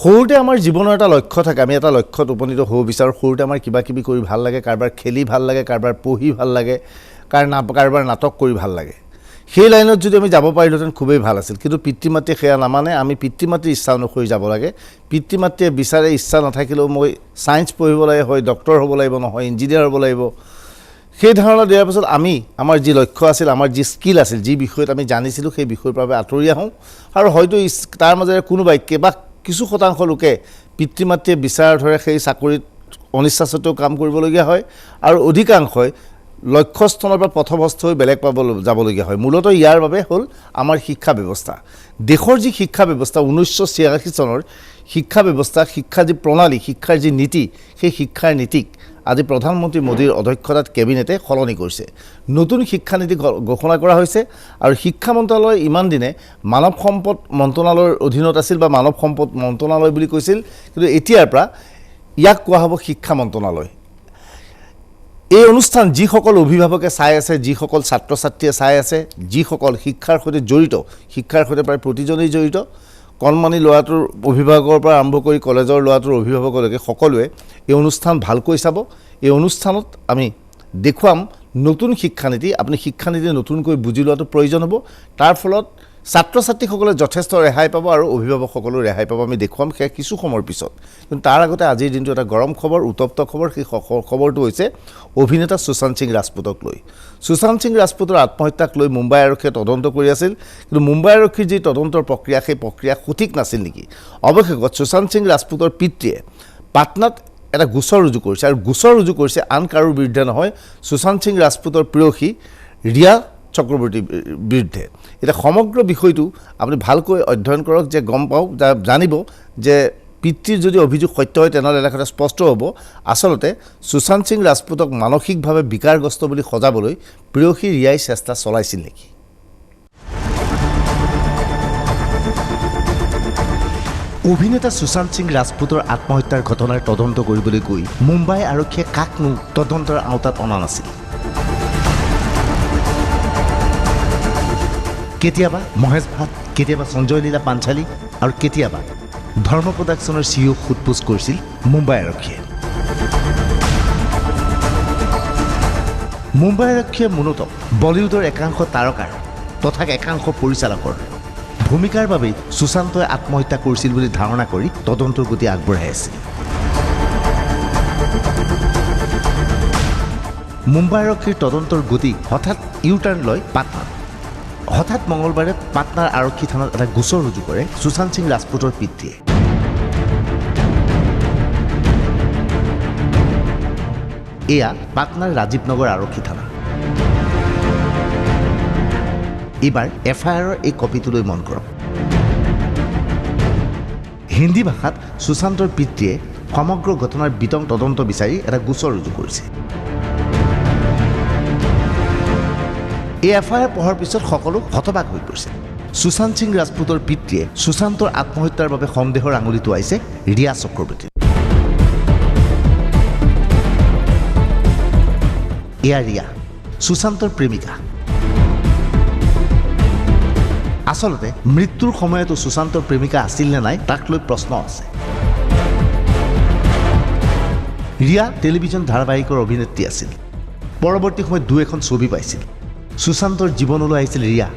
সৰুতে আমাৰ জীৱনৰ এটা লক্ষ্য থাকে, আমি এটা লক্ষ্যত উপনীত হ'ব বিচাৰোঁ। সৰুতে আমাৰ কিবা কিবি কৰি ভাল লাগে, কাৰোবাৰ খেলি ভাল লাগে, কাৰোবাৰ পঢ়ি ভাল লাগে, কাৰোবাৰ নাটক কৰি ভাল লাগে। সেই লাইনত যদি আমি যাব পাৰিলোহেঁতেন খুবেই ভাল আছিল, কিন্তু পিতৃ মাতৃয়ে সেয়া নামানে। আমি পিতৃ মাতৃৰ ইচ্ছা অনুসৰি যাব লাগে। পিতৃ মাতৃয়ে বিচাৰে, ইচ্ছা নাথাকিলেও মই ছায়েন্স পঢ়িব লাগে, হয় ডক্টৰ হ'ব লাগিব, নহয় ইঞ্জিনিয়াৰ হ'ব লাগিব। সেই ধাৰণা দিয়াৰ পাছত আমি আমাৰ যি লক্ষ্য আছিল, আমাৰ যি স্কিল আছিল, যি বিষয়ত আমি জানিছিলোঁ, সেই বিষয়ৰ পৰা আঁতৰি আহোঁ। আৰু হয়তো তাৰ মাজেৰে কোনোবাই কিছু শতাংশ লোকে পিতৃ মাতৃয়ে বিচাৰ ধৰে সেই চাকৰিত অনিচ্ছা সত্ত্বেও কাম কৰিবলগীয়া হয়, আৰু অধিকাংশই লক্ষ্যস্থানৰ পৰা পথভ্ৰষ্ট হৈ বেলেগ যাবলগীয়া হয়। মূলতঃ ইয়াৰ বাবে হ'ল আমাৰ শিক্ষা ব্যৱস্থা। দেশৰ যি শিক্ষা ব্যৱস্থা 1986 চনৰ শিক্ষা ব্যৱস্থা, শিক্ষা যি প্ৰণালী, শিক্ষাৰ যি নীতি, সেই শিক্ষাৰ নীতিক আজি প্ৰধানমন্ত্ৰী মোদীৰ অধ্যক্ষতাত কেবিনেটে সলনি কৰিছে। নতুন শিক্ষানীতি ঘোষণা কৰা হৈছে, আৰু শিক্ষা মন্ত্ৰালয় ইমান দিনে মানৱ সম্পদ মন্ত্ৰণালয়ৰ অধীনত আছিল বা মানৱ সম্পদ মন্ত্ৰণালয় বুলি কৈছিল, কিন্তু এতিয়াৰ পৰা ইয়াক কোৱা হ'ব শিক্ষা মন্ত্ৰণালয়। এই অনুষ্ঠান যিসকল অভিভাৱকে চাই আছে, যিসকল ছাত্ৰ ছাত্ৰীয়ে চাই আছে, যিসকল শিক্ষাৰ সৈতে জড়িত, শিক্ষাৰ সৈতে প্ৰায় প্ৰতিজনেই জড়িত, কণমানি ল'ৰাটোৰ অভিভাৱকৰ পৰা আৰম্ভ কৰি কলেজৰ ল'ৰাটোৰ অভিভাৱকলৈকে সকলোৱে এই অনুষ্ঠান ভালকৈ চাব। এই অনুষ্ঠানত আমি দেখুৱাম নতুন শিক্ষানীতি। আপুনি শিক্ষানীতি নতুনকৈ বুজি লোৱাটো প্ৰয়োজন হ'ব। তাৰ ফলত ছাত্ৰ ছাত্ৰীসকলে যথেষ্ট ৰেহাই পাব আৰু অভিভাৱকসকলেও ৰেহাই পাব। আমি দেখুৱাম সেয়া কিছু সময়ৰ পিছত। কিন্তু তাৰ আগতে আজিৰ দিনটো এটা গৰম খবৰ, উত্তপ্ত খবৰ। সেই খবৰটো হৈছে অভিনেতা সুশান্ত সিং ৰাজপুতক লৈ। সুশান্ত সিং ৰাজপুতৰ আত্মহত্যাক লৈ মুম্বাই আৰক্ষীয়ে তদন্ত কৰি আছিল, কিন্তু মুম্বাই আৰক্ষীৰ যি তদন্তৰ প্ৰক্ৰিয়া, সেই প্ৰক্ৰিয়া সঠিক নাছিল নেকি? অৱশেষত সুশান্ত সিং ৰাজপুতৰ পিতৃয়ে পাটনাত এটা গোচৰ ৰুজু কৰিছে, আৰু গোচৰ ৰুজু কৰিছে আন কাৰোৰ বিৰুদ্ধে নহয়, সুশান্ত সিং ৰাজপুতৰ প্ৰেয়সী ৰিয়া চক্ৰৱৰ্তীৰ বিৰুদ্ধে। এতিয়া সমগ্ৰ বিষয়টো আপুনি ভালকৈ অধ্যয়ন কৰক, যে গম পাওক, জানিব যে পিতৃৰ যদি অভিযোগ সত্য হয় তেনেহ'লে এটা কথা স্পষ্ট হ'ব, আচলতে সুশান্ত সিং ৰাজপুতক মানসিকভাৱে বিকাৰগ্ৰস্ত বুলি সজাবলৈ প্ৰেয়সী ৰিয়াই চেষ্টা চলাইছিল নেকি? অভিনেতা সুশান্ত সিং ৰাজপুতৰ আত্মহত্যাৰ ঘটনাৰ তদন্ত কৰিবলৈ গৈ মুম্বাই আৰক্ষীয়ে কাকনো তদন্তৰ আওতাত অনা নাছিল। কেতিয়াবা মহেশ ভাট, কেতিয়াবা সঞ্জয় লীলা পাঞ্চালী, আৰু কেতিয়াবা ধৰ্ম প্ৰডাকশ্যনৰ CEO সোধপোছ কৰিছিল মুম্বাই আৰক্ষীয়ে। মুম্বাই আৰক্ষীয়ে মূলতঃ বলিউডৰ একাংশ তাৰকাৰ তথা একাংশ পৰিচালকৰ ভূমিকাৰ বাবেই সুশান্তই আত্মহত্যা কৰিছিল বুলি ধাৰণা কৰি তদন্তৰ গতি আগবঢ়াই আছিল। মুম্বাই আৰক্ষীৰ তদন্তৰ গতি হঠাৎ ইউটাৰ্ণ লয় পাটনাত। হঠাৎ মঙলবাৰে পাটনাৰ আৰক্ষী থানাত এটা গোচৰ ৰুজু কৰে সুশান্ত সিং ৰাজপুতৰ পিতৃয়ে। এয়া পাটনাৰ ৰাজীৱ নগৰ আৰক্ষী থানা। এইবাৰ FIR এই কপিটোলৈ মন কৰক। হিন্দী ভাষাত সুশান্তৰ পিতৃয়ে সমগ্ৰ ঘটনাৰ বিতং তদন্ত বিচাৰি এটা গোচৰ ৰুজু কৰিছে। এই FIR পঢ়াৰ পিছত সকলো হতবাক হৈ পৰিছে। সুশান্ত সিং ৰাজপুতৰ পিতৃয়ে সুশান্তৰ আত্মহত্যাৰ বাবে সন্দেহৰ আঙুলি টোৱাইছে ৰিয়া চক্ৰৱৰ্তী। এয়া ৰিয়া, সুশান্তৰ প্ৰেমিকা। আচলতে মৃত্যুৰ সময়তো সুশান্তৰ প্ৰেমিকা আছিল নে নাই তাক লৈ প্ৰশ্ন আছে। ৰিয়া টেলিভিছন ধাৰাবাহিকৰ অভিনেত্ৰী আছিল। পৰৱৰ্তী সময়ত 2-এখন ছবি পাইছিল। সুশান্তৰ জীৱনলৈ আহিছিল ৰিয়া।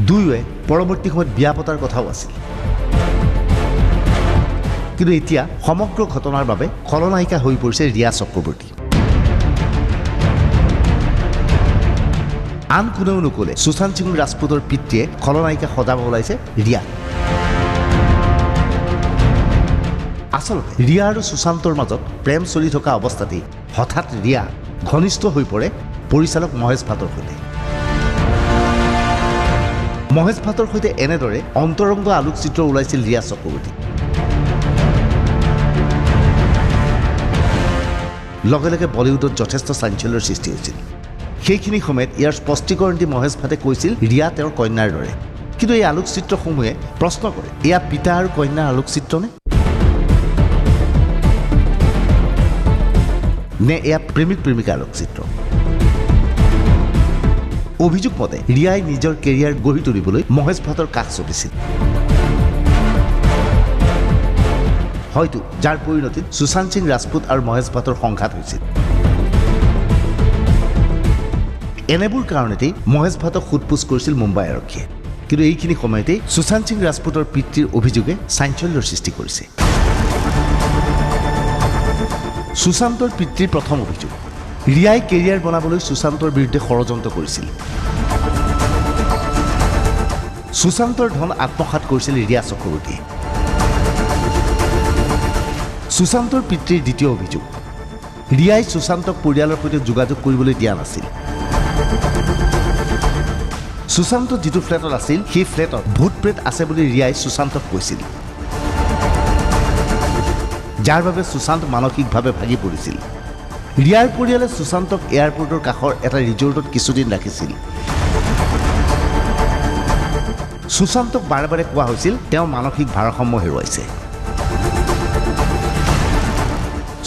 দুয়োৱে পৰৱৰ্তী সময়ত বিয়া পতাৰ কথাও আছিল। কিন্তু এতিয়া সমগ্ৰ ঘটনাৰ বাবে খলনায়িকা হৈ পৰিছে ৰিয়া চক্ৰৱৰ্তী। আন কোনেও নকলে সুশান্ত সিং ৰাজপুতৰ পিতৃয়ে খলনায়িকা সজাব ওলাইছে ৰিয়া। আচলতে ৰিয়া আৰু সুশান্তৰ মাজত প্ৰেম চলি থকা অৱস্থাতেই হঠাৎ ৰিয়া ঘনিষ্ঠ হৈ পৰে পৰিচালক মহেশ ভাটৰ সৈতে। মহেশ ভাটৰ সৈতে এনেদৰে অন্তৰংগ আলোকচিত্ৰ ওলাইছিল ৰিয়া চক্ৰৱৰ্তী। লগে লগে বলিউডত যথেষ্ট চাঞ্চল্যৰ সৃষ্টি হৈছিল। সেইখিনি সময়ত ইয়াৰ স্পষ্টীকৰণ দি মহেশ ভাটে কৈছিল ৰিয়া তেওঁৰ কন্যাৰ দৰে। কিন্তু এই আলোকচিত্ৰসমূহে প্ৰশ্ন কৰে, এয়া পিতা আৰু কন্যাৰ আলোকচিত্ৰনে, নে এয়া প্ৰেমিক প্ৰেমিকাৰ আলোকচিত্ৰ? অভিযোগ মতে ৰিয়াই নিজৰ কেৰিয়াৰ গঢ়ি তুলিবলৈ মহেশ ভাটৰ কাষ চপিছিল, হয়তো যাৰ পৰিণতিত সুশান্ত সিং ৰাজপুত আৰু মহেশ ভাটৰ সংঘাত হৈছিল। এনেবোৰ কাৰণেতেই মহেশ ভাটক সোধপোছ কৰিছিল মুম্বাই আৰক্ষীয়ে। কিন্তু এইখিনি সময়তেই সুশান্ত সিং ৰাজপুতৰ পিতৃৰ অভিযোগে চাঞ্চল্যৰ সৃষ্টি কৰিছে। সুশান্তৰ পিতৃৰ প্ৰথম অভিযোগ, ৰিয়াই কেৰিয়াৰ বনাবলৈ সুশান্তৰ বিৰুদ্ধে ষড়যন্ত্ৰ কৰিছিল। সুশান্তৰ ধন আত্মসাৎ কৰিছিল ৰিয়া চক্ৰৱৰ্তীয়ে। সুশান্তৰ পিতৃৰ দ্বিতীয় অভিযোগ, ৰিয়াই সুশান্তক পৰিয়ালৰ সৈতে যোগাযোগ কৰিবলৈ দিয়া নাছিল। সুশান্ত যিটো ফ্লেটত আছিল সেই ফ্লেটত ভূত প্ৰেত আছে বুলি ৰিয়াই সুশান্তক কৈছিল, যাৰ বাবে সুশান্ত মানসিকভাৱে ভাগি পৰিছিল। ৰিয়াৰ পৰিয়ালে সুশান্তক এয়াৰপৰ্টৰ কাষৰ এটা ৰিজৰ্টত কিছুদিন ৰাখিছিল। সুশান্তক বাৰে বাৰে কোৱা হৈছিল তেওঁ মানসিক ভাৰসাম্য হেৰুৱাইছে।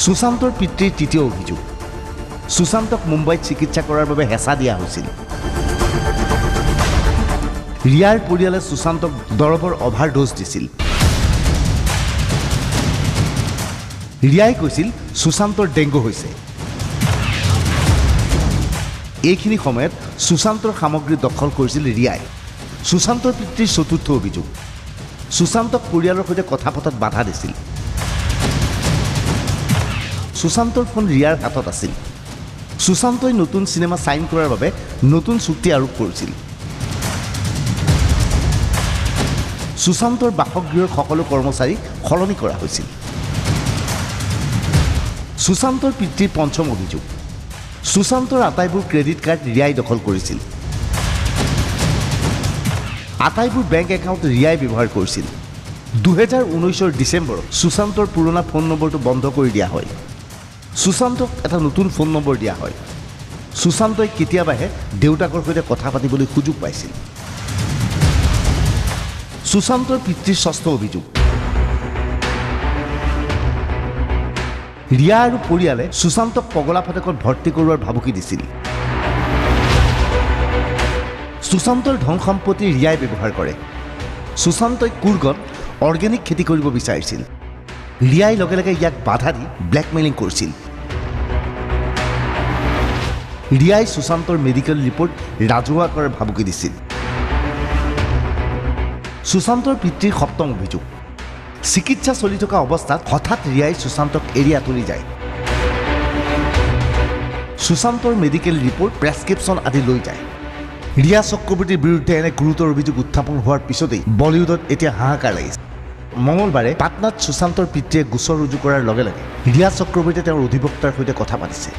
সুশান্তৰ পিতৃৰ তৃতীয় অভিযোগ, সুশান্তক মুম্বাইত চিকিৎসা কৰাৰ বাবে হেঁচা দিয়া হৈছিল। ৰিয়াৰ পৰিয়ালে সুশান্তক দৰৱৰ অভাৰড'জ দিছিল। ৰিয়াই কৈছিল সুশান্তৰ ডেংগু হৈছে। এইখিনি সময়ত সুশান্তৰ সামগ্ৰী দখল কৰিছিল ৰিয়াই। সুশান্তৰ পিতৃৰ চতুৰ্থ অভিযোগ, সুশান্তক পৰিয়ালৰ সৈতে কথা পতাত বাধা দিছিল। সুশান্তৰ ফোন ৰিয়াৰ হাতত আছিল। সুশান্তই নতুন চিনেমা চাইন কৰাৰ বাবে নতুন চুক্তি আৰোপ কৰিছিল। সুশান্তৰ বাসগৃহৰ সকলো কৰ্মচাৰী সলনি কৰা হৈছিল। সুশান্তৰ পিতৃৰ পঞ্চম অভিযোগ, সুশান্তৰ আটাইবোৰ ক্ৰেডিট কাৰ্ড ৰিয়াই দখল কৰিছিল। আটাইবোৰ বেংক একাউণ্ট ৰিয়াই ব্যৱহাৰ কৰিছিল। 2019 ডিচেম্বৰত সুশান্তৰ পুৰণা ফোন নম্বৰটো বন্ধ কৰি দিয়া হয়। সুশান্তক এটা নতুন ফোন নম্বৰ দিয়া হয়। সুশান্তই কেতিয়াবাহে দেউতাকৰ সৈতে কথা পাতিবলৈ সুযোগ পাইছিল। সুশান্তৰ পিতৃৰ ষষ্ঠ অভিযোগ, ৰিয়া আৰু পৰিয়ালে সুশান্তক পগলা ফাটেকত ভৰ্তি কৰোৱাৰ ভাবুকি দিছিল। সুশান্তৰ ধন সম্পত্তি ৰিয়াই ব্যৱহাৰ কৰে। সুশান্তই কুৰ্গত অৰ্গেনিক খেতি কৰিব বিচাৰিছিল। ৰিয়াই লগে লগে ইয়াক বাধা দি ব্লেকমেইলিং কৰিছিল। ৰিয়াই সুশান্তৰ মেডিকেল ৰিপৰ্ট ৰাজহুৱা কৰাৰ ভাবুকি দিছিল। সুশান্তৰ পিতৃৰ সপ্তম অভিযোগ, চিকিৎসা চলি থকা অৱস্থাত হঠাৎ ৰিয়াই সুশান্তক এৰি আঁতৰি যায়। সুশান্তৰ মেডিকেল ৰিপৰ্ট, প্ৰেছক্ৰিপশ্যন আদি লৈ যায়। ৰিয়া চক্ৰৱৰ্তীৰ বিৰুদ্ধে এনে গুৰুতৰ অভিযোগ উত্থাপন হোৱাৰ পিছতেই বলিউডত এতিয়া হাহাকাৰ লাগিছে। মঙলবাৰে পাটনাত সুশান্তৰ পিতৃয়ে গোচৰ ৰুজু কৰাৰ লগে লগে ৰিয়া চক্ৰৱৰ্তীয়ে তেওঁৰ অধিবক্তাৰ সৈতে কথা পাতিছে।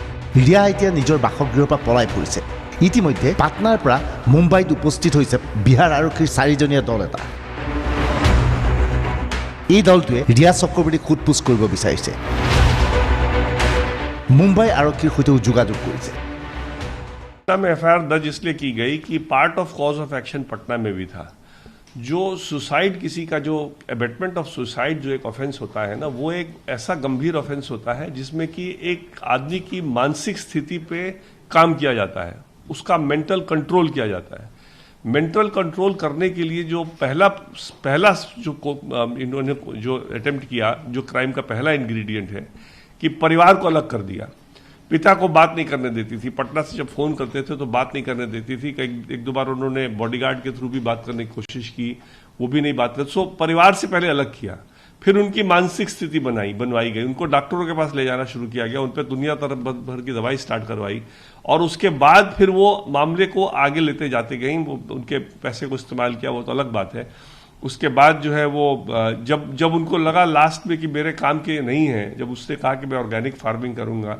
ৰিয়া এতিয়া নিজৰ বাসগৃহৰ পৰা পলাই ফুৰিছে। ইতিমধ্যে পাটনাৰ পৰা মুম্বাইত উপস্থিত হৈছে বিহাৰ আৰক্ষীৰ 4জনীয়া দল এটা। এই দলটোৱে ৰিয়া চক্ৰৱৰ্তীক সোধপোছ কৰিব বিচাৰিছে। মুম্বাই আৰক্ষীৰ সৈতেও যোগাযোগ কৰিছে। पटना में एफआईआर दर्ज इसलिए की गई कि part of cause of action Patna में भी था। जो सुसाइड, किसी का जो एबेटमेंट ऑफ सुसाइड जो एक ऑफेंस होता है ना, वो एक ऐसा गंभीर ऑफेंस होता है जिसमें कि एक आदमी की मानसिक स्थिति पे काम किया जाता है, उसका मेंटल कंट्रोल किया जाता है। मेंटल कंट्रोल करने के लिए जो पहला जो इन्होंने जो अटेम्प्ट किया, जो क्राइम का पहला इंग्रेडिएंट है कि परिवार को अलग कर दिया। पिता को बात नहीं करने देती थी। पटना से जब फोन करते थे तो बात नहीं करने देती थी। एक दो बार उन्होंने बॉडीगार्ड के थ्रू भी बात करने की कोशिश की, वो भी नहीं बात करते। सो परिवार से पहले अलग किया, फिर उनकी मानसिक स्थिति बनवाई गई। उनको डॉक्टरों के पास ले जाना शुरू किया गया, उन पर दुनिया तरफ भर की दवाई स्टार्ट करवाई, और उसके बाद फिर वो मामले को आगे लेते जाते गई। वो उनके पैसे को इस्तेमाल किया, वो तो अलग बात है। उसके बाद जो है वो जब उनको लगा लास्ट में कि मेरे काम के नहीं है, जब उसने कहा कि मैं ऑर्गेनिक फार्मिंग करूंगा,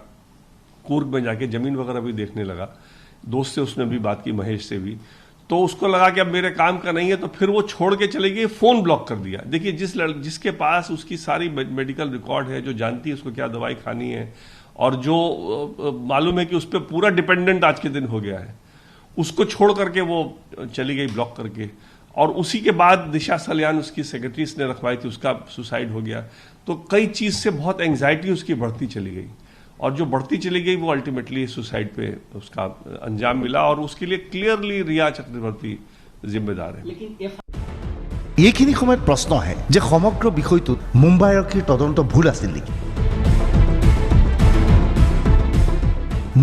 कूर्ग में जाके जमीन वगैरह भी देखने लगा। दोस्त से उसने भी बात की, महेश से भी, तो उसको लगा कि अब मेरे काम का नहीं है, तो फिर वो छोड़ के चले गए, फोन ब्लॉक कर दिया। देखिए, जिसके पास उसकी सारी मेडिकल रिकॉर्ड है, जो जानती है उसको क्या दवाई खानी है, और जो मालूम है कि उस पर पूरा डिपेंडेंट आज के दिन हो गया है, उसको छोड़ करके वो चली गई ब्लॉक करके। और उसी के बाद दिशा सल्यान उसकी सेक्रेटरी ने रखवाई थी, उसका सुसाइड हो गया। तो कई चीज़ से बहुत एंग्जाइटी उसकी बढ़ती चली गई, और जो बढ़ती चली गई वो अल्टीमेटली सुसाइड पे उसका अंजाम मिला और उसके लिए क्लियरली रिया चक्रवर्ती जिम्मेदार है। এইখিনি সময়ত প্ৰশ্ন আহে যে সমগ্ৰ বিষয়টোত মুম্বাই আৰক্ষীৰ তদন্ত ভুল আছিল নেকি?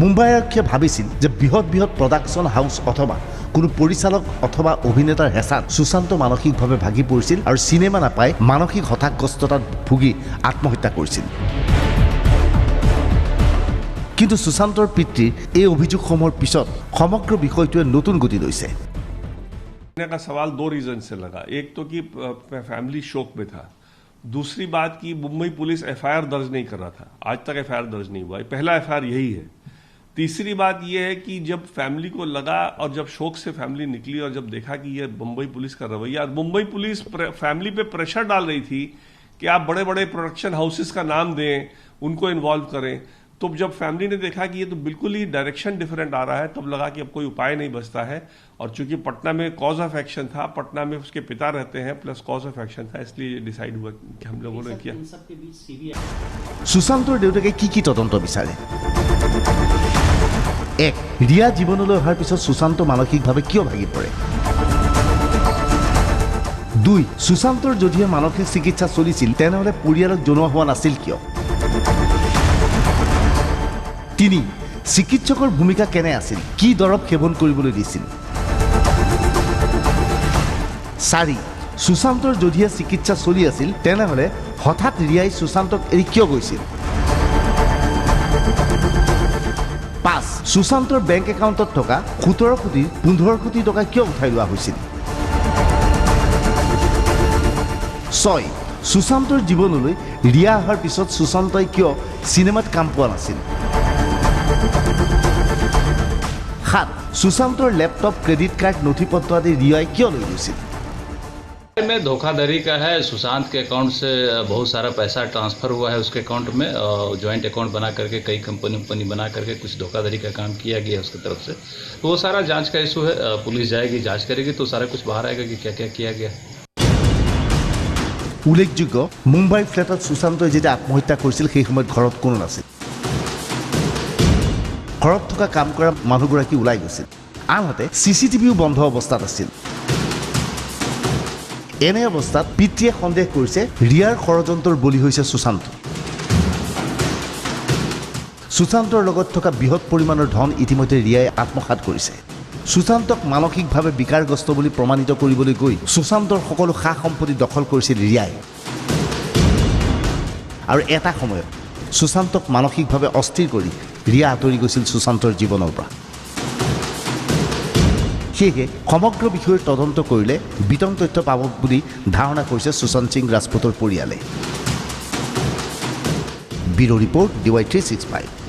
মুম্বাই আৰক্ষীয়ে ভাবিছিল যে বৃহৎ বৃহৎ প্ৰডাকশ্যন হাউচ অথবা কোনো পৰিচালক অথবা অভিনেতাৰ হেঁচাত সুশান্ত মানসিকভাৱে ভাগি পৰিছিল আৰু চিনেমা নাপাই মানসিক হতাশগ্ৰস্ততাত ভুগি আত্মহত্যা কৰিছিল। কিন্তু সুশান্তৰ পিতৃৰ এই অভিযোগসমূহৰ পিছত সমগ্ৰ বিষয়টোৱে নতুন গতি লৈছে। का सवाल दो रीजन से लगा, एक तो कि फैमिली शोक में था, दूसरी बात कि मुंबई पुलिस एफआईआर दर्ज नहीं कर रहा था, आज तक एफआईआर दर्ज नहीं हुआ है, पहला एफआईआर यही है। तीसरी बात यह है कि जब फैमिली को लगा और जब शोक से फैमिली निकली और जब देखा कि यह मुंबई पुलिस का रवैया, मुंबई पुलिस फैमिली पे प्रेशर डाल रही थी कि आप बड़े बड़े प्रोडक्शन हाउसेस का नाम दें, उनको इन्वॉल्व करें, तो जब फैमिली ने देखा कि ये तो बिल्कुल ही डायरेक्शन डिफरेंट आ रहा है, तब लगा कि अब कोई उपाय नहीं बचता है। और चूंकि पटना में कॉज ऑफ एक्शन था, पटना में उसके पिता रहते हैं प्लस कॉज ऑफ एक्शन था, इसलिए डिसाइड हुआ कि हम लोगों ने किया। সুশান্তৰ দেউতাকে কি তদন্ত বিচাৰে? এক, ৰিয়া জীৱনলৈ অহাৰ পিছত সুশান্ত মানসিকভাৱে কিয় ভাগি পৰে? দুই, সুশান্তৰ যদিহে মানসিক চিকিৎসা চলিছিল তেনেহ'লে পৰিয়ালক জনোৱা হোৱা নাছিল কিয়? তিনি, চিকিৎসকৰ ভূমিকা কেনে আছিল? কি দৰৱ সেৱন কৰিবলৈ দিছিল? চাৰি, সুশান্তৰ যদিহে চিকিৎসা চলি আছিল তেনেহ'লে হঠাৎ ৰিয়াই সুশান্তক এৰি কিয় গৈছিল? পাঁচ, সুশান্তৰ বেংক একাউণ্টত থকা 17 কোটি 15 কোটি টকা কিয় উঠাই লোৱা হৈছিল? ছয়, সুশান্তৰ জীৱনলৈ ৰিয়া অহাৰ পিছত সুশান্তই কিয় চিনেমাত কাম পোৱা নাছিল? সাত, সুশান্তৰ লেপটপ ক্ৰেডিট কাৰ্ড নথিপত্ৰ আদি ৰিয়াই কিয় লৈ গৈছিল? में धोखाधड़ी का है। सुशांत के अकाउंट से बहुत सारा पैसा ट्रांसफ़र हुआ है उसके अकाउंट में, और जॉइंट अकाउंट बना करके कई कंपनी बना करके कुछ धोखाधड़ी का काम किया गया उसकी तरफ से। तो वो सारा जांच का इशू है, पुलिस जाएगी जांच करेगी तो सारा कुछ बाहर आएगा कि क्या क्या किया गया। উল্লেখযোগ্য, মুম্বাইৰ ফ্লেটত সুশান্তই যেতিয়া আত্মহত্যা কৰিছিল সেই সময়ত ঘৰত কোনো নাছিল। ঘৰত থকা কাম কৰা মানুহগৰাকী ওলাই গৈছিল, আনহাতে CCTVও বন্ধ অৱস্থাত আছিল। এনে অৱস্থাত পিতৃয়ে সন্দেহ কৰিছে ৰিয়াৰ ষড়যন্ত্ৰৰ বলি হৈছে সুশান্ত। সুশান্তৰ লগত থকা বৃহৎ পৰিমাণৰ ধন ইতিমধ্যে ৰিয়াই আত্মসাৎ কৰিছে। সুশান্তক মানসিকভাৱে বিকাৰগ্ৰস্ত বুলি প্ৰমাণিত কৰিবলৈ গৈ সুশান্তৰ সকলো সা সম্পত্তি দখল কৰিছিল ৰিয়াই। আৰু এটা সময়ত সুশান্তক মানসিকভাৱে অস্থিৰ কৰি ৰিয়া আঁতৰি গৈছিল সুশান্তৰ জীৱনৰ পৰা। সেয়েহে সমগ্ৰ বিষয়ৰ তদন্ত কৰিলে বিতং তথ্য পাব বুলি ধাৰণা কৰিছে সুশান্ত সিং ৰাজপুতৰ পৰিয়ালে। Bureau report DY365।